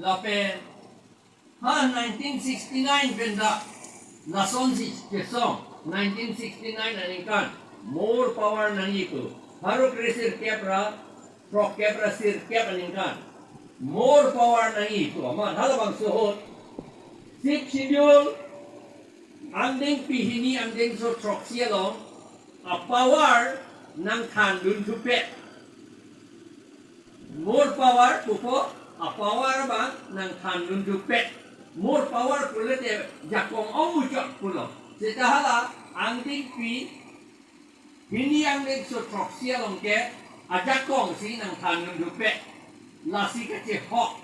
Lapen han 1969 benda nason si kesong 1969 aningkan more power nangiku haru krisir kepra pro kepra sir kep aningkan more power nangiku aman halabang suhot sip schedule anding pihini anding so troxielong a power nang thandun tupe more power pupo a power bang nang thandun tupe more power pula te jakong omucok pula setahala anding pi hini anding so troxielong ke a jakong si nang thandun tupe lasi kece hok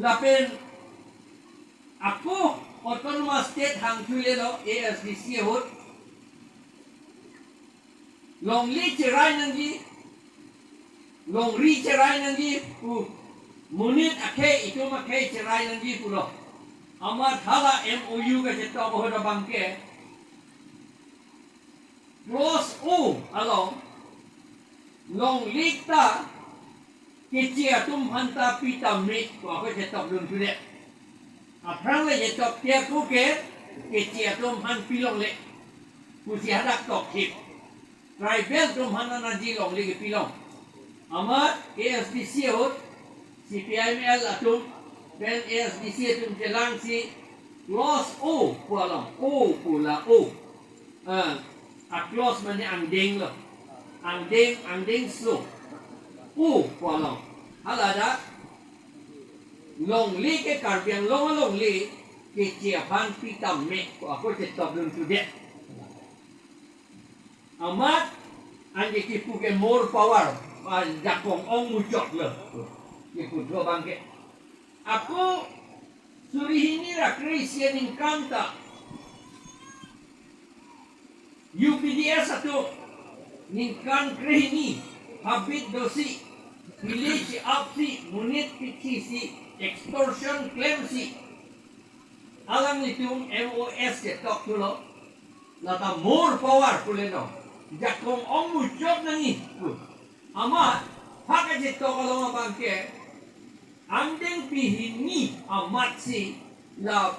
lapen aku autonomous state hang chule lo ASDC hot long li cerai nangi long ri cerai nangi pu munit akhe itu makhe cerai nangi pulo amat hala MOU ka jeta bohoda bangke close o along long likta kecia tum hanta pita mit ko ako jeta belum sudah aprang le jeta pia ku ke kecia tum han pilong le kusi hadak tok hip tribal tum han na ji long le pilong amat ASDC hot CPIML atum dan ASDC atum jelang si close o pulang o pula o a close mana anding lo anding slow o pulang halada long li ke karbiang long li ke ciapan pita me ko ako tetap belum sudah amat andi tipu ke more power jakong ong mucok lo ikut dua bangke aku suri ini ra Christian incanta UPDS satu ningkan krihini habit dosi village Aphlc munit PTC extortion claim si alam nitung MOS ke tok tulo lata more power puleno jakong ong mucok nangi amat hak aja tok kalau bangke andeng pihini amat si la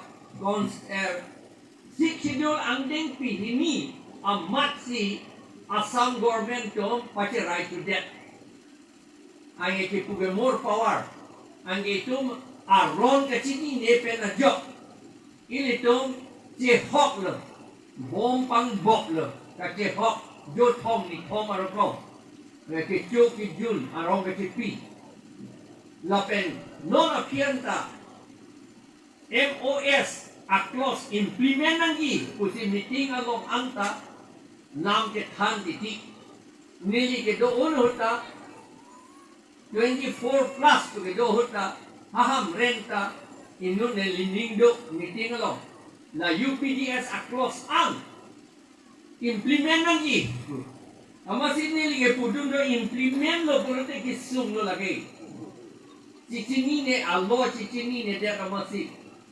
sik schedule andeng pihini amat si Assam government to pace right to death ang ikipuge more power ang itum aron kacini nepe na job ilitum hok lo bom pang bok lo kace hok jot hom ni hom arokong ke chuk ki jun arong ke pi lapen non apianta MOS aklos implement nangi kusi meeting along anta नाम के थान तिथि नीली के दो उन होता 24 plus to के दो होता हम रेंटा इन्हों ने लिंग दो मीटिंग लो la UPDS across ang implement nangi amasi नीली के पुडुन दो implement लो बोलते कि सुन लो लगे चिचिनी ने अल्लो चिचिनी ने दे amasi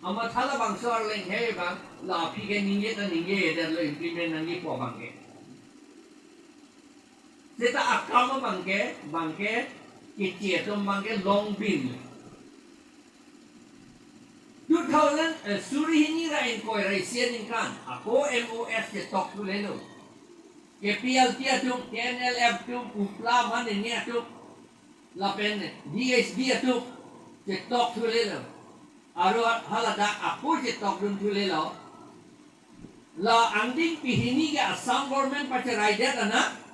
amat hala bangsa arleng हे bang la api ke ninge ta ninge dे लो implement nangi po bangke Seta akama bangke kecil tu bangke long bin. 2000 suri ini rain koi raisian kan. Aku MOS ke tok tu leno. KPL dia tu, KNLF tu, upla mana ni tu, lapen DSB tu ke tok tu leno. Aru halada aku ke tok tu leno. La anding pihini ke Assam government pacar rider ana.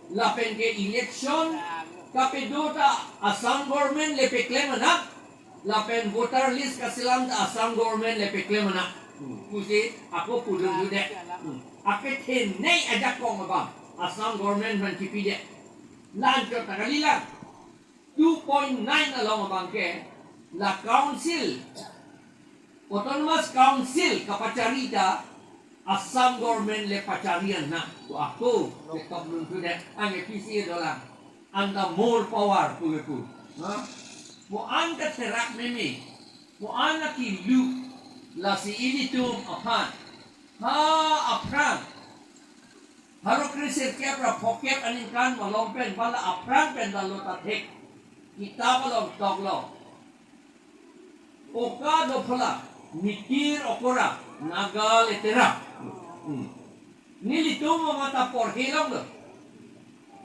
Lapen ke election kapedota Assam government lepe claim na lapen voter list kasilam ta Assam government lepe claim na kusi aku pudun jude ake the nei ajak kong ba Assam government man kipi de lan jo tagalila 2.9 along bangke la council autonomous council kapacarita Assam government le pacarian na aku tetap belum sudah angge PC dolar anda more power tu ha mo anda terak meme mo ana ki lu la si ini tu apan ha apran haro kriser ke pra poket anin kan malom pen bala apran pen dalo ta thek kita balom toglo oka do phala mikir okora nagal etera Nili tumo mata por hilong lo.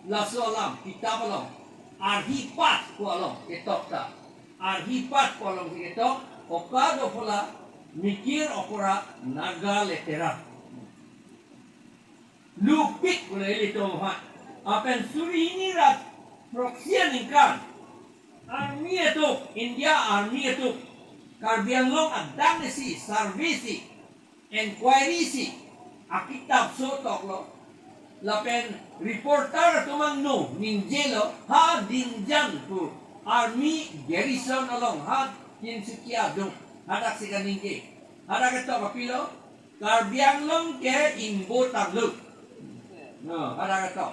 La solam kita balong. Arhipat ko along ketok ta. Arhipat ko along ketok. Okado pula mikir okora naga letera. Lupit ko lili tumo ha. Apen suri ini rat proksian ingkan. Army itu India army itu. Karbiang long adang si servisi inquiry si. Akitab so tok lo lapen reporter tumang no ninjelo ha dinjan pu army garrison along ha tinsukia dong hadak sika ninge hadak to kapilo karbiang long ke ingbo tanglo no hadak to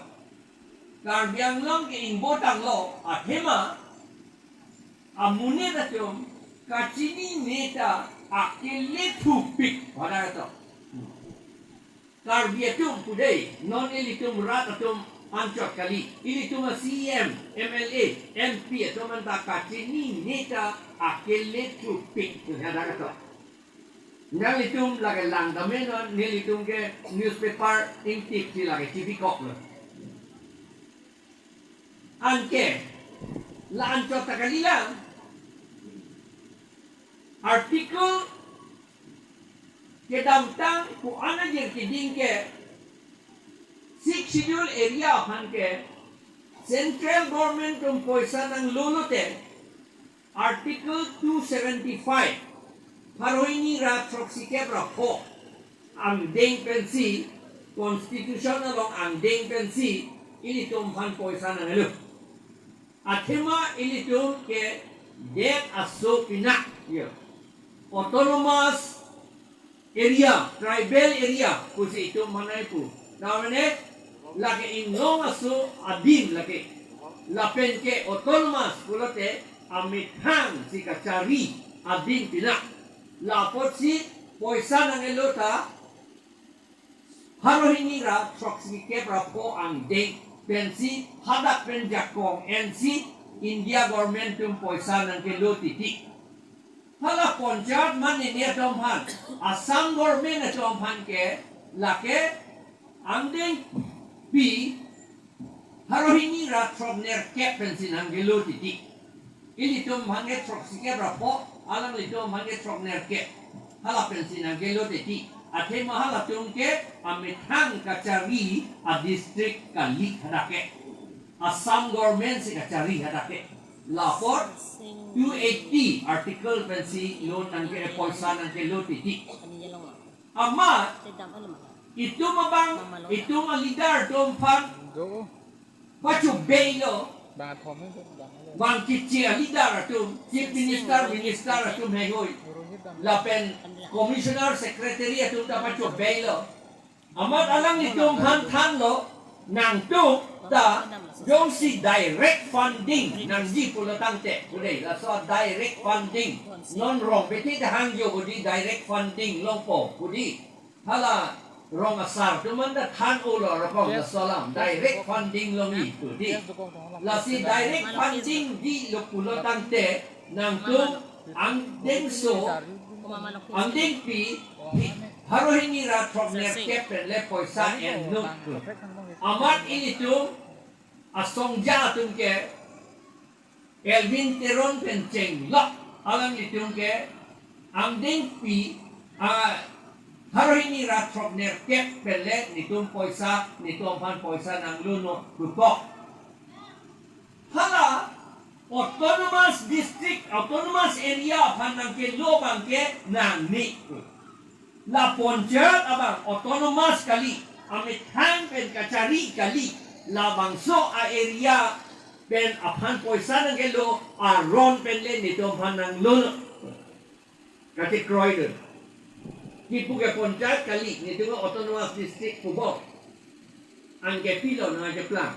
karbiang long ke ingbo tanglo athema amune datum kachini neta akele thupik hadak to Karbiatum today, non elitum ratatum ancot kali. Ilitum CM, MLA, MP, teman tak kacini neta akele trupik tu ada kata. Nalitum lagi lang damenon, nilitum ke newspaper intik si lagi TV kok lo. Anke, la ancot kali lang. Artikel kedamtang ku ana jer kiding ke 6 schedule area han ke central government tum poisa nang lolote article 275 haroini ra troksi ke bra pho ang deng pensi constitution along ang deng pensi ini tum han poisa nang lu athema ini tum ke det aso pinak yo autonomous area, tribal area, kusi itu mana itu? Namanya lagi inong aso adin lagi, lapen ke autonomous pulote amithang si kacari adin pinak, lapot si poisa nang elota harohini ra troksi ke brapo ang deng pensi hadak penjakong NC India government tum poisa nang keloti hala ponjat man ini tomhan Assam government tomhan ke lake andeng pi harohini ra trobner ke pensin angelo titi ini tomhan ke troksike rapo alang li tomhan ke trobner ke hala pensin angelo titi athe mahala tumke amithang kachari a district kali hadake Assam government se kachari hadake lapor 280 article pensi loan nangke poisa nangke lo titi amat Itu mabang, itu malidar tumpan, Go. pacu belo, Bang Tom itu bang. bang kicir lidar tum, chief minister tum hegoy, lapen commissioner secretary tum ta pacu belo. Amat alang itu han lo, nang tu ta, jong si direct funding nang di pula tangte, boleh lah so direct funding, non wrong, beti dah hang yo budi direct funding longpo, budi, hala rong asar, cuman dah than ulo rakong salam, direct funding long itu, di, lah si direct funding di lo pula tangte, nang tu ang deng so, ang deng pi, haruhin ni ratrok nerkep le poisa en nuk tu. Amat ini tu asong ja tu ke Elvin Teron penceng lok alang itu ke ang ding pi haruhin ni ratrok nerkep le ni tu poisa ni tu pan poisa nang luno kupok. Hala autonomous district, autonomous area pan nang ke lobang ke nang ni. La ponjat abang autonomous kali amit hang pen kacari kali la bangso a area pen apan poisa nang gelo a ron pen le ni tom hanang lolo kati kroider kipu ke ponjat kali ni tu autonomous district kubo angke pilo na je plan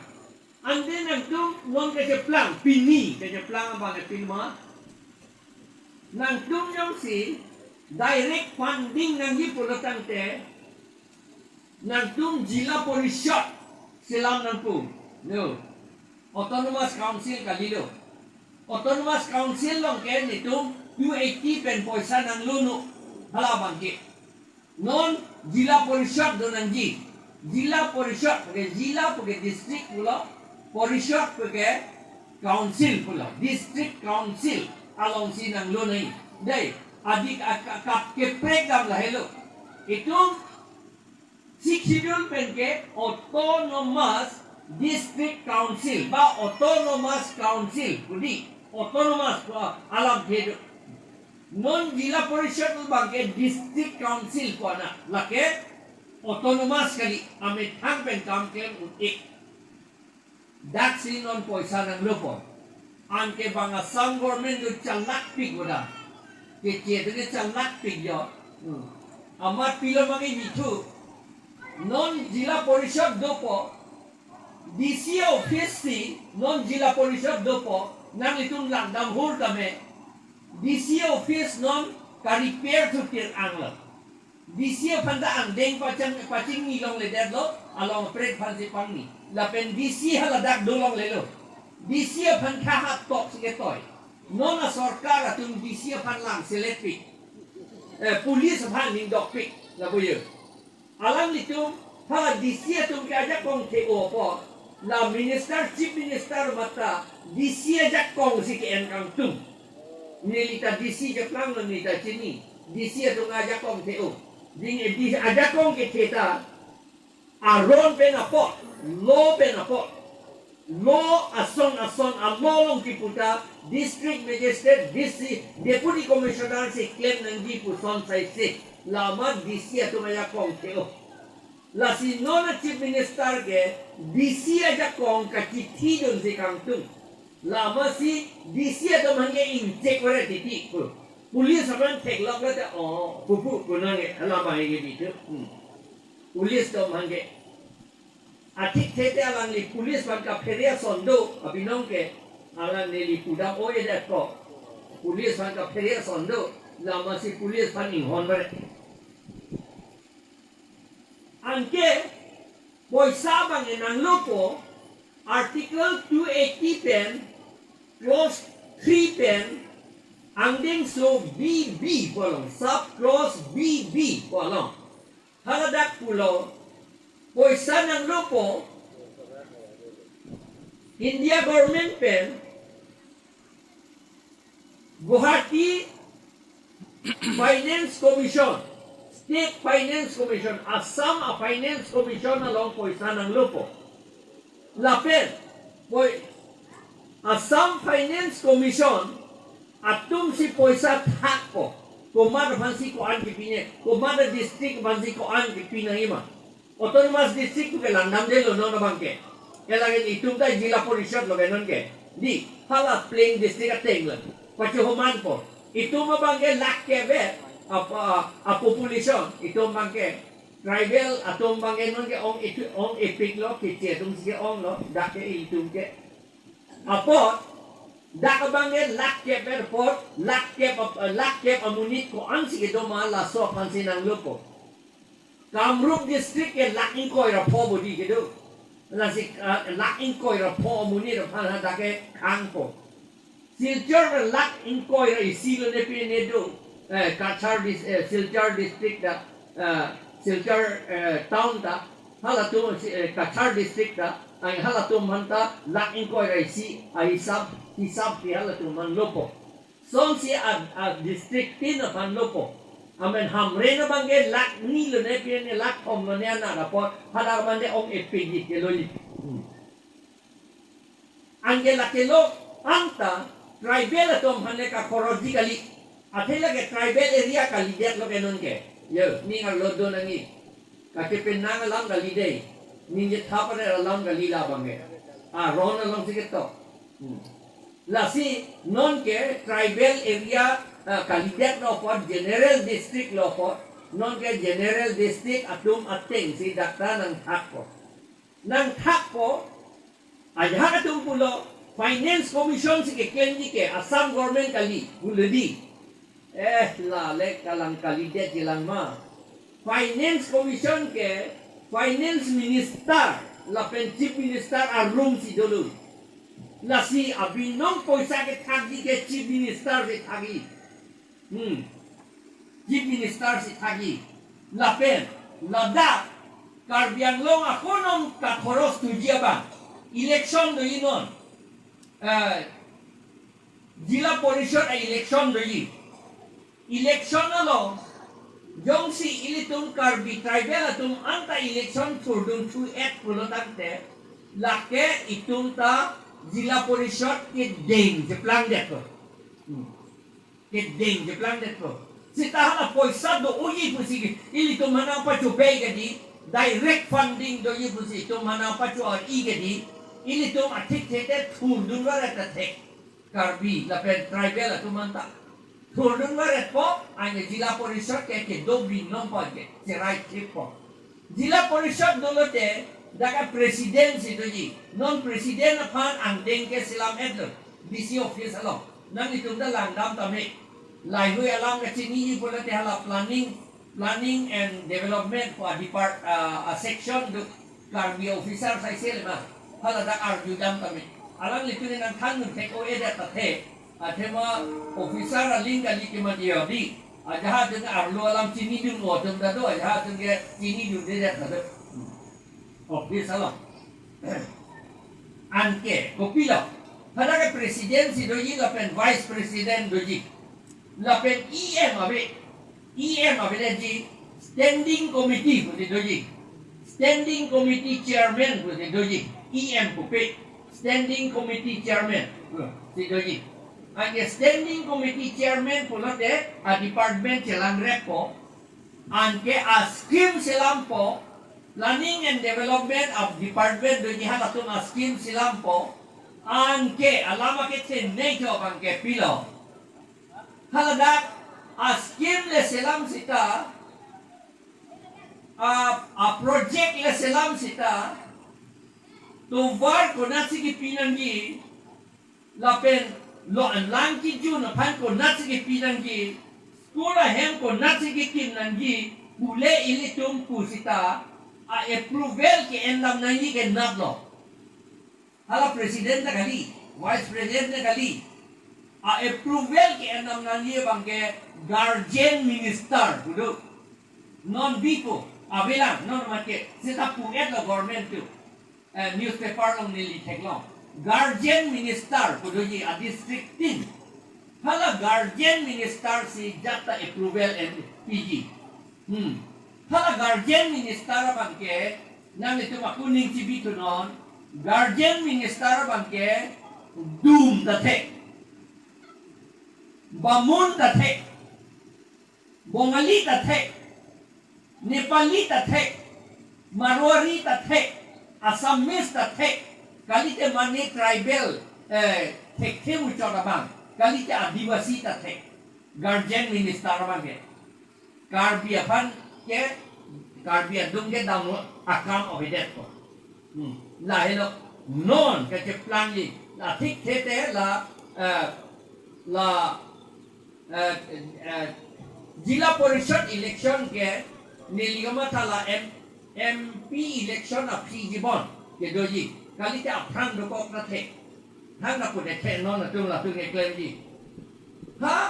ande nang tu non ke je plan pini ke je plan abang ke pilma nang tu yang si direct funding nang di pulutan te nang tum jila porishad silam nang pum no autonomous council kalilo autonomous council long ke ni tum 280 pen poisa nang lunu hala bangke non jila porishad do nang ji jila porishad ke jila ke district pula porishad ke council pula district council along si nang lunu dai adik kap ke program lah hello itu si schedule pen ke autonomous district council ba autonomous council budi autonomous alam head non jila porishad bang ke district council ko na lake autonomous kali amit hang pen kam ke utik dak si non poisa nang lupo anke bang asam government do chalak pig boda kecil tu sangat pijak. Amat pila mangi bitu. Non jila porishad dopo. DC office si non jila porishad dopo. Nang itong langdam hur kami. DC office non ka-repair tu tir angla. DC panda ang deng pacing nilong leder lo. Along pred pansi pangni. Lapen DC haladak dolong lelo. DC pan kahat tok siketoy. Nona sorkar atun bisia panlang selepik polis pan ning dokpik la boye alang litum hala disia tum kaja kong te opo la minister chief minister mata disia jak kong si ke en kang tum nilita disi je plang ni ta chini disia tum aja kong te o ding di aja kong ke teta aron pen apot lo pen apot lo ason alolong kiputa district magistrate DC deputy commissioner si claim nang di puson sai si lama DC ato maya kong teo la si nona chief minister ke DC aja kong kakiti don si kang tung lama si DC ato mangge injek wala titi pulis apan tek lok la pupu kunange lama hige bitu pulis to mangge atik tete alang li pulis bangka peria sondo abinong ke alang li pudang oye deko pulis bangka peria sondo lama si pulis paning hon bare angke poisa bang enang lopo article 280 pen clause 3 pen angding so BB polong sub clause BB polong haladak pulo poisa nang lupo India government pen Guwahati Finance Commission State Finance Commission Assam Finance Commission along poisa nang lupo lapen Assam Finance Commission atum si poisa thak ko kumada fansi ko an kipine kumada district fansi ko an kipina ima autonomous district tu ke landam de lo no bangke elagin itum ta jila porishad lo non ke di hala plain district ateng lo pachu homan po itum bangke lak ke be a population itum bangke tribal atom bangke non ke ong epic lo ke che tum si ong lo dak ke itum ke apo dak bangke lak ke airport lak ke amunit ko an si ke do ma la so pan sinang lo po Kamrup district ke laking koi ra po bodi ke do lasik laking koi ra po muni ra phan ha ke khang po Silchar laking koi ra isilo ne pe ne do Kachar Silchar district da Silchar town da hala tu Kachar district da ai hala tu manta laking koi ra isi ai hisab ti hala tu man lopo son si a district tin pan lopo Amen hamre na bangge lak ni lo ne pien ne lak om lo ne na rapor pada mande ong epigi ke lo li angge la ke lo anta tribal atom hane ka koroji kali athela ke tribal area kali det lo ke non ke yo ni ngal lo do nangi ka ke pen nang lam kali dei ni je thapare lam kali la bangge ron long sikit to la si non ke tribal area Kalidet lo po general district lo po non ke general district atum ateng si dakta ng thak po aja atum pulo finance commission si ke kenji ke Assam government kali buladi lale kalang Kalidet jilang ma finance commission ke finance minister la pen chief minister arum si dulu la si abinong poisa ke thagi ke chief minister si thagi Chief Minister si Thagi Lapen Lada Karbiang long akonom kakhoros tujia ba election do inon Jila Porishad ay election do yi election lo jong si ilitung karbi tribal atum anta election turdun tu et pulotante lake itung ta Jila Porishad ke deng jeplang deto Kedeng je plan deto. Sitahan poisa do uyi pusi ili to mana pa chu pay gadi direct funding do yi pusi to mana pa chu ar i gadi ili to athik thete thurdun wara ta thek karbi la pen tribal to manta thurdun wara po ane jila porishad ke do bi non pa ke right trip po jila porishad do lote daga presidency do yi non president aphan ang deng ke silam edlo DC office along nang itung da langdam tame Lai hui alam ke sini ni pula tehala planning and development for a section do karbi officer sai sel ma hala dak arju jam kami alam litu ni nang than tek o eda tathe athema officer aling kali ke ma dia di ajaha dengan arlo alam sini du mo tum da do ajaha dengan sini du de da ta office alam anke kopila hala ke presidency do yi la pen vice president do ji Lapen EM abe ji standing committee putih doji standing committee chairman putih doji EM pupe standing committee chairman si doji ane standing committee chairman pula de a department selang repo anke a scheme selampo planning and development of department doji halatung a scheme selampo anke alama kete nejo bangke pilo haladak a scheme le selam sita a project le selam sita to var ko natsigi pinangi lapen lo anlang ki jun pan ko natsigi pinangi skula hem ko natsigi kinangi bule ilitum pusita a approval ke endam nangi ke nablo hala president na kali vice president na kali a approval ke enam nanti bangke guardian minister budu non bipo abelang non market seta puet lo government tu newspaper long nili teklong guardian minister budu ji a district tin hala guardian minister si jata approval and PG hala guardian minister bangke nam itu makuning cibi tu non guardian minister bangke doom the tech Bamun tathek, Bongali tathek, Nepali tathek, Marwari tatek, Assamese tatek, kali te mani tribal tek te ucap abang, kali te adivasi tatek, guardian minister abang ke, Karbi apan ke, Karbi adung ke daun akam ohidet ko, lah hello non ke plangi, lah tik te la जिला परिषद इलेक्शन के निलिगमा थाला MP election of Pijibon के दोजी कल ते अफ्रांग डोकोक न थे हां ना पुने थे नो न तुम ला तुम एक क्लेम जी हाँ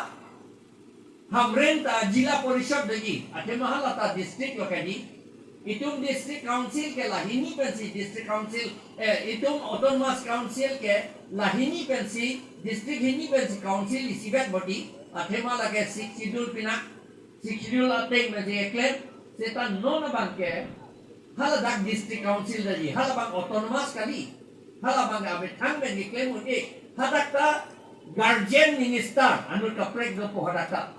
हमरेन ता जिला परिषद दोजी अते महला ता डिस्ट्रिक्ट लोकेजी इतुम डिस्ट्रिक्ट काउंसिल के लाहिनी पेंसी डिस्ट्रिक्ट काउंसिल इतुम ऑटोनोमस काउंसिल के लाहिनी पेंसी डिस्ट्रिक्ट हिनी पेंसी काउंसिल इसीबेट बॉडी अते महला के 6 शेड्यूल पिना 6 शेड्यूल आते में जे क्लेम सेता नो न बांके hala dak district council dari hala bang autonomous kali hala bang abe thang ben diklaim undi hadak ta guardian minister anu kaprek go po hadak ta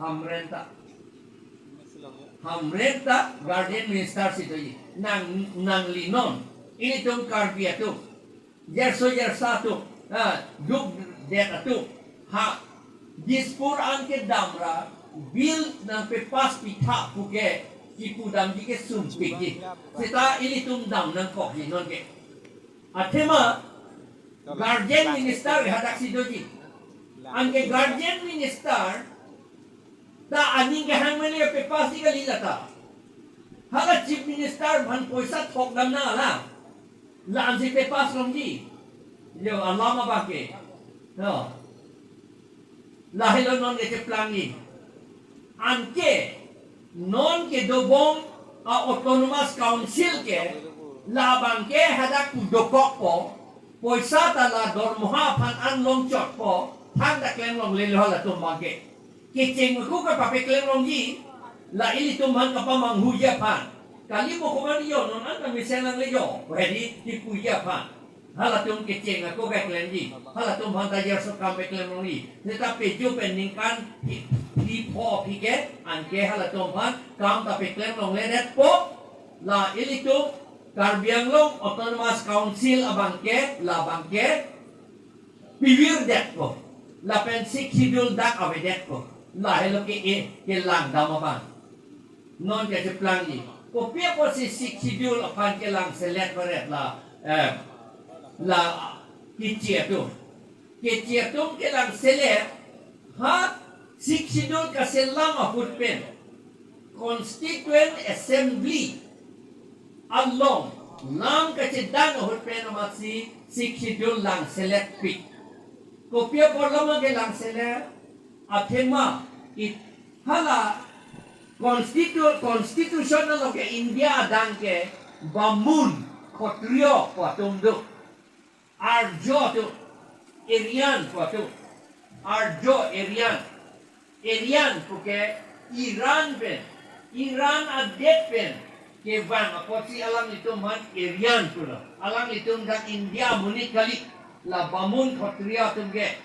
hamrenta guardian minister situ nang linon ini tum karbia tu jerso tu duk det tu ha dispur anke damra bil nang pe pas pitha puke Ipu dam jike sumpik ji. Seta ini tum dam nang kok ji non ke. Athema guardian minister hadak si doji. Anke guardian minister ta aning ke hang mene pe pasti kali lata. Hala chief minister bhan poisa thok dam na la. La ansi pe pas long ji. Yo alama ba ke. No. La hello non ke plan ni. Anke non ke dobong autonomous council ke labang ke hadak dokok po poisa tala dormoha phan an long chot po thang da klem long le la tum mangke ke cheng ku ka pa pe klem long ji la ili tum han ka pa mang hu ya phan kali mo ko man yo non an ta mi sen lang le yo ready ti pu ya phan hala tum ke cheng ku ka klem ji hala tum han ta yer so kam pe klem long ji tetapi ju pen ningkan di po pike anke hala tompan kam tapi klaim long ledet po la itu karbiang long autonomous council abangke la bangke pivir det po la pen sik sidul dak avedet po la helo ke lang damaban non ke plan ni po pia po si sik sidul apan ke lang selet peret la kicie tu ke lang selet ha Sik sidul kasi lang apurpen Constituent Assembly along nam kasi dan apurpen naman si sik sidul lang select pick kopya por lamang ke lang select athema it hala constitutional ke India dan ke bamun kotrio patumdo arjo tu Arian patu arjo Arian porque Iran adet pen ke van aposi alam itu man Arian pula alam itu dak India muni kali la bamun khatria tumge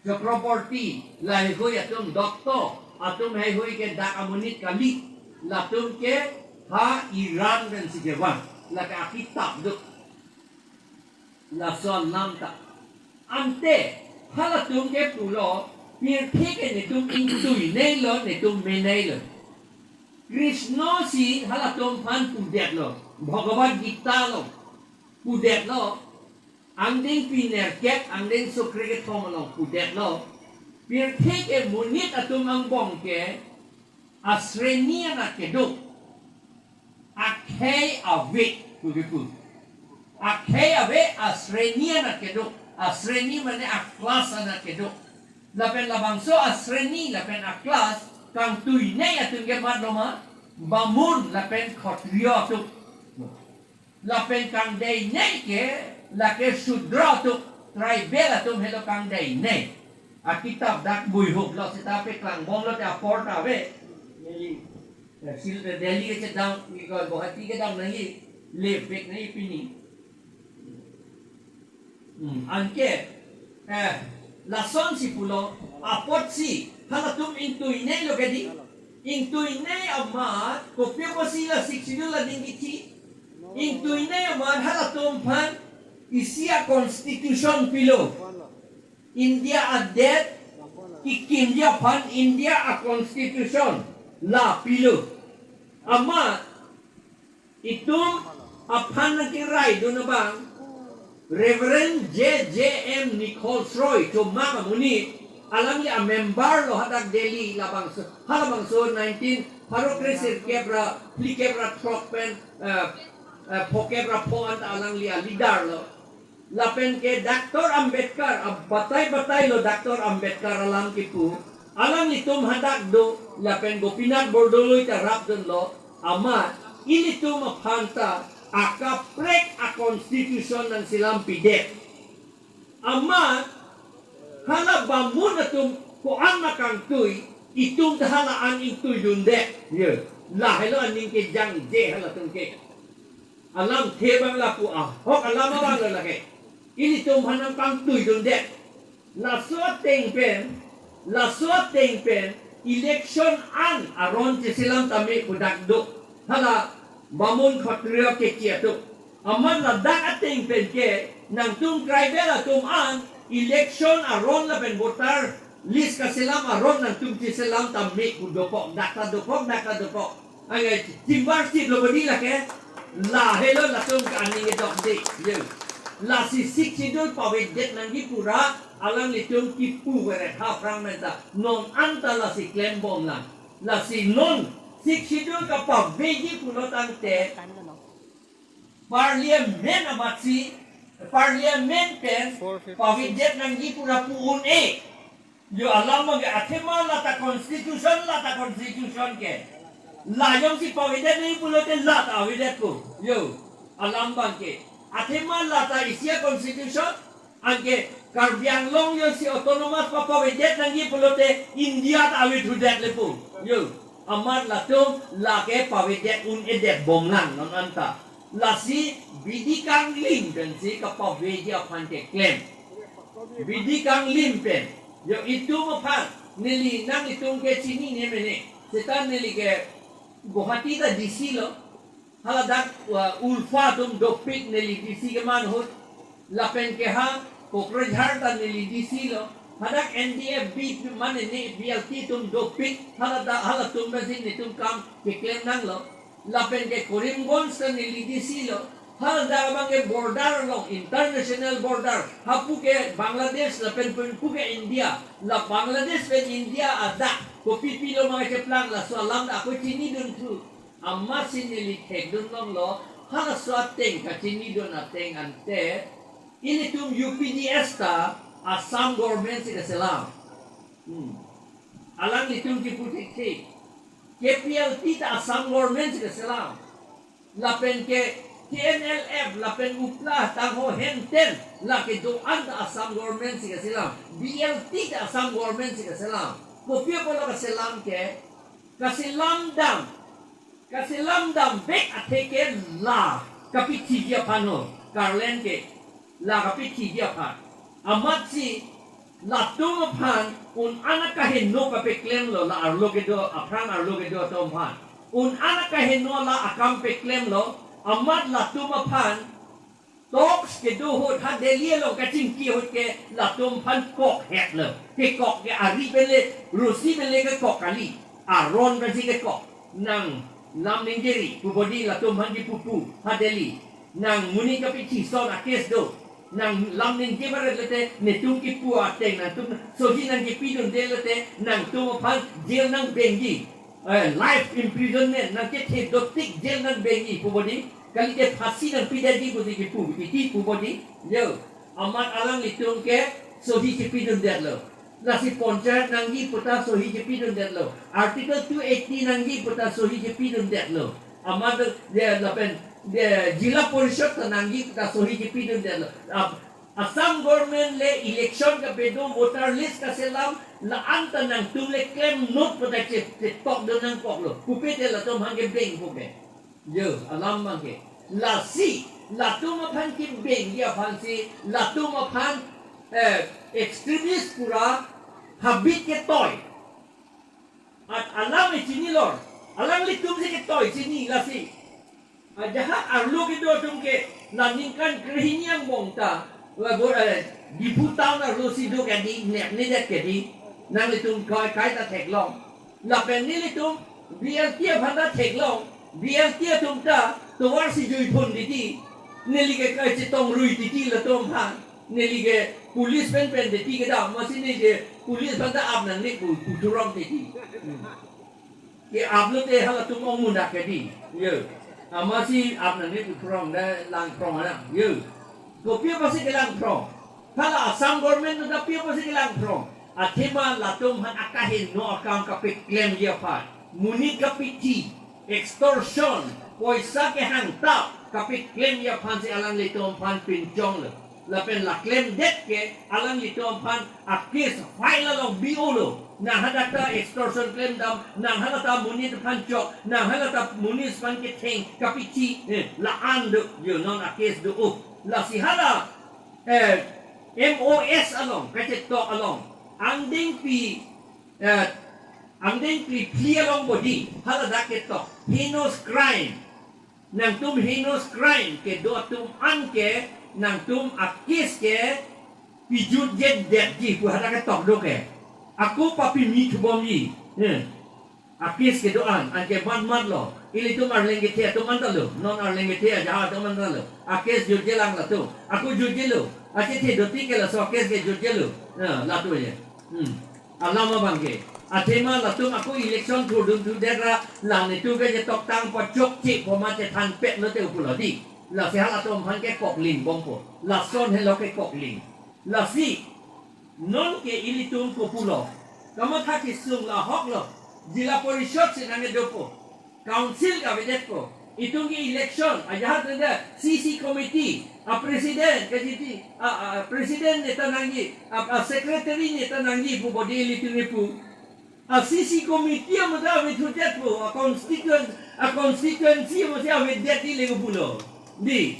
Chakraborty la hoi atum doktor atum hoi ke dak amunit kali la tumke ha Iran dan si van la ka kitab duk la son nam ta ante hala tumke pulo Pir thike ne tum intui nei lo ne tum me nei lo Krishna si hala tum phan pudet lo Bhagavad Gita lo pudet lo angding piner ket angding sukre thomalo pudet lo pir thike munit atum ang bong ke asrenia na kedo akhei ave pugipu akhei ave asrenia na kedo asreni mane aklas na kedo lapen labangso asreni lapen aklas kang tuinay atun ke madoma bamun lapen khotrio tu lapen kang day nay ke lake sudra tu tribal atum helo kang day nay akitab dak bui hub lo sitape klang bom lo ta porta ve sil Delhi ke down ko bohati ke down nahi le pek nahi pini anke lason si pulo apot si hala tum intuinay lo kedi intuinay amat kopya ko sila 6 la dingiti Intuine man halatum pan isia constitution pilo. India adet India pan India a constitution la pilo. Ama itum apan nakiray do na bang Reverend J.J.M. Nichols Roy to mga muni alam niya a member lo hadag Delhi labang halabang so 19 parokresir kebra plikebra trokpen pokebra pongan alang liya lidar lo lapen ke Dr. Ambedkar batay-batay lo Dr. Ambedkar alang kipu alang itum hadag do lapen Gopinath Bordoloy tarap dun lo ama initum apanta akaprek a constitution ng silang pidet ama hala bamun atum ko ang nakangtoy itum dahalaan intoy dunde ye lahelo aning ke jang je hala tungke alam thebang la pu hok alam bang la ke ini tum hanang pangtoy dunde la so teng pen election an aron je silang tami kudakdo hala bamun khatria ke kiatu aman la dak ateng pen ke nang tum tribal atum an election aron la ben voter list ka silam aron nang tum ti silam tammi kudopok nakta dopok ang timbar si lobodi la ke la hello la tum ka aning dok de ye la si sikidul pawedet nang di pura alang ni tum tipu were ha fragmenta non anta la si klembom la si non sikidul ka paweji punotante parliament amatsi Parliament pen pawidet nang di pura puun yo alam mag athema la ta constitution ke layong si pawidet ni pulote la ta pawidet ko yo alam bang ke athema la ta isia constitution angke karbiang long yo si autonomous pawidet nang di pulote India ta awit hudet lepu yo amat la tum la ke pawidet un edet bomlang non anta lasi bidikang limpen si kapaweji apante claim bidikang limpen yo itu mapan nili nang itong ke sini ne mene setan nili ke Guwahati ta DC lo haladak ulfa tum dopit nili DC ke manhut lapen ke ha Pokrajhar ta nili DC lo hadak NDFB mane ne BLT tum dopit halatum basi nitum kam ke claim nang lo lapen ke Korimgons ka nilidisi lo hal darabang ke border lo international border hapu ke Bangladesh lapen pu ke India la Bangladesh pen India ada ko pipilo mga keplang la so alam na ako tinidon tu amma sinilithek dun lo hala so ateng ka tinidon ateng ante ini tum UPDS ta Assam government sa selam alang nitum ki putik KPLT ta Assam government ke selam lapen ke TNLF lapen upla tangho henten la ke doan ta Assam government ke selam BLT ta Assam government ke selam kopia pala ke selam ke kasilam dam bek ateke la kapiti dia pano karlen ke la kapiti dia pan amat si latung pan un anak kahino papeklem lo la arlogedo apran arlogedo tompan un anak kahino la akam peklem lo amat latung pan toks ke dohot ha delie lo kacing hot ke latung pan kok het lo ke kok ke ari bele rusi bele ke kok kali aron basi ke kok nang lam ninggeri pubodi latung pan di pupu ha deli nang muni kapiti son akes do nang lam ning kibare lete netung ki pu ateng nang tum sohi nang ki pidun de lete nang tum phan jail nang bengi life imprisonment nang ke the dotik jail nang bengi pu bodi kali ke phasi nang pidadi bodi ki pu bodi yo amat alang litung ke sohi ki pidun de lo nasi poncat nang gi puta sohi ki pidun de lo article 280 nang gi puta sohi ki pidun de lo amat de lapen Jila Porishad tananggi ka sohi ki pidun de Assam government le election ka bedo voter list ka selam la anta nang tumle claim not protected tok do nang kok lo kupete la tom hange beng puke yo alam mangke la si la tum phan ki beng ya phan si la tum phan extremist pura habit ke toy at alam e chini lor alam li tum se ke toy chini la si jahat arlo itu tungke landingkan keriniang bongta diputau na rosido kadi nek ni dak kadi nang litum kai ta thek long la pen ni litum biar tia phanda thek long biar tia tumta to war si jui phun diti nelige kai chitong rui diti la tom ha nelige police pen diti ke da masin ni je police phanda ap nang ni pu turong diti ke ap lo te hala tum ong munak kadi ye masih ap nang ni pu turong da lang prong ana ye ko pia pasi ke lang prong kalau Assam government na pia pasi ke lang prong athema latum han akahin no akam kapit claim dia pat muni kapiti extortion poisa ke hang tap kapit claim dia pan si alang litom pan pinjong le lapen la claim det ke alang litom pan akis file lo biolo na hadata extortion claim dam na hadata muni pan jok na hadata muni pan ke theng kapiti la and you non akis do la si hada MOS along kache to along anding pi clear long body hala daket to heinous crime nang tum heinous crime ke do tum an ke nang tum akis ke pijut jet det ji pu hada ke tok do ke aku papi mi thubom yi akis ke do an ke man lo ili tum arlenge the tum an lo non arlenge the ja tum an lo akis jut jelang la tu aku jut jelo ache the do ti ke la so akis ke jut jelo la tu je alama bangke athema latung aku election thudung thu dera lang ni tu ke je tok tang po chok chi po ma che than pet lo te upulo di la se hala tom phan ke kok ling bong po la son he lo ke kok ling la si non ke ilitung ko pulo kama tha ki sung la hok lo jila porishod se nang do po council ka vedet ko itung ki election ajahat de CC committee presiden kajiti presiden neta nangi secretary neta nangi pu body ilitung pu CC committee mo da vedet po constituency mo sia vedet di lego pulo di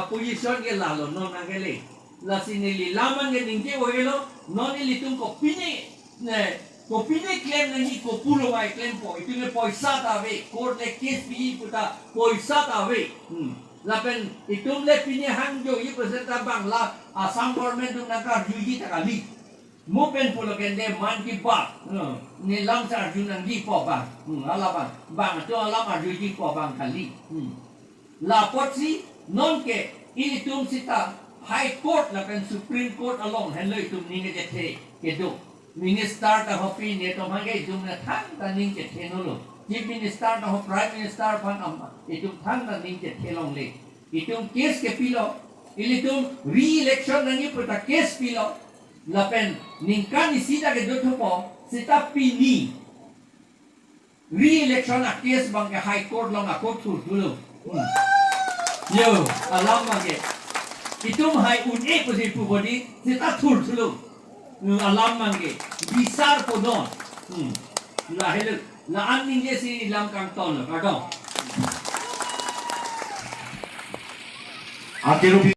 position ke lalo non angele la sinili laman ke ningke oelo non ilitung ko pini claim nangi ko pulo ai claim po itu ne poisa ta ve court le case pi puta poisa ta ve lapen itum le pini hangjo i presenta bangla Assam government tu naka juji ta kali mo pen pulo kende man ki ba ni lam sa ju nangi po ba ala bang to ala ma juji po bang kali la potsi non ke ilitum sita high court lapen supreme court along hello itum ni ne the ke do minister ta hopi ne to mangai jum na thang ta ning che thenolo chief minister ta ho prime minister pan amma itum thang ta ning che thelong le itum case ke pilo ilitum re-election nangi puta case pilo lapen ningkan isida ke do po sita pini re-election a case bang ke high court long a court thur dulo yo alam mage itum high un e posi pu body sita thur dulo alam mangge bisar podon la hele la anning je si lam kang ton la pardon Atero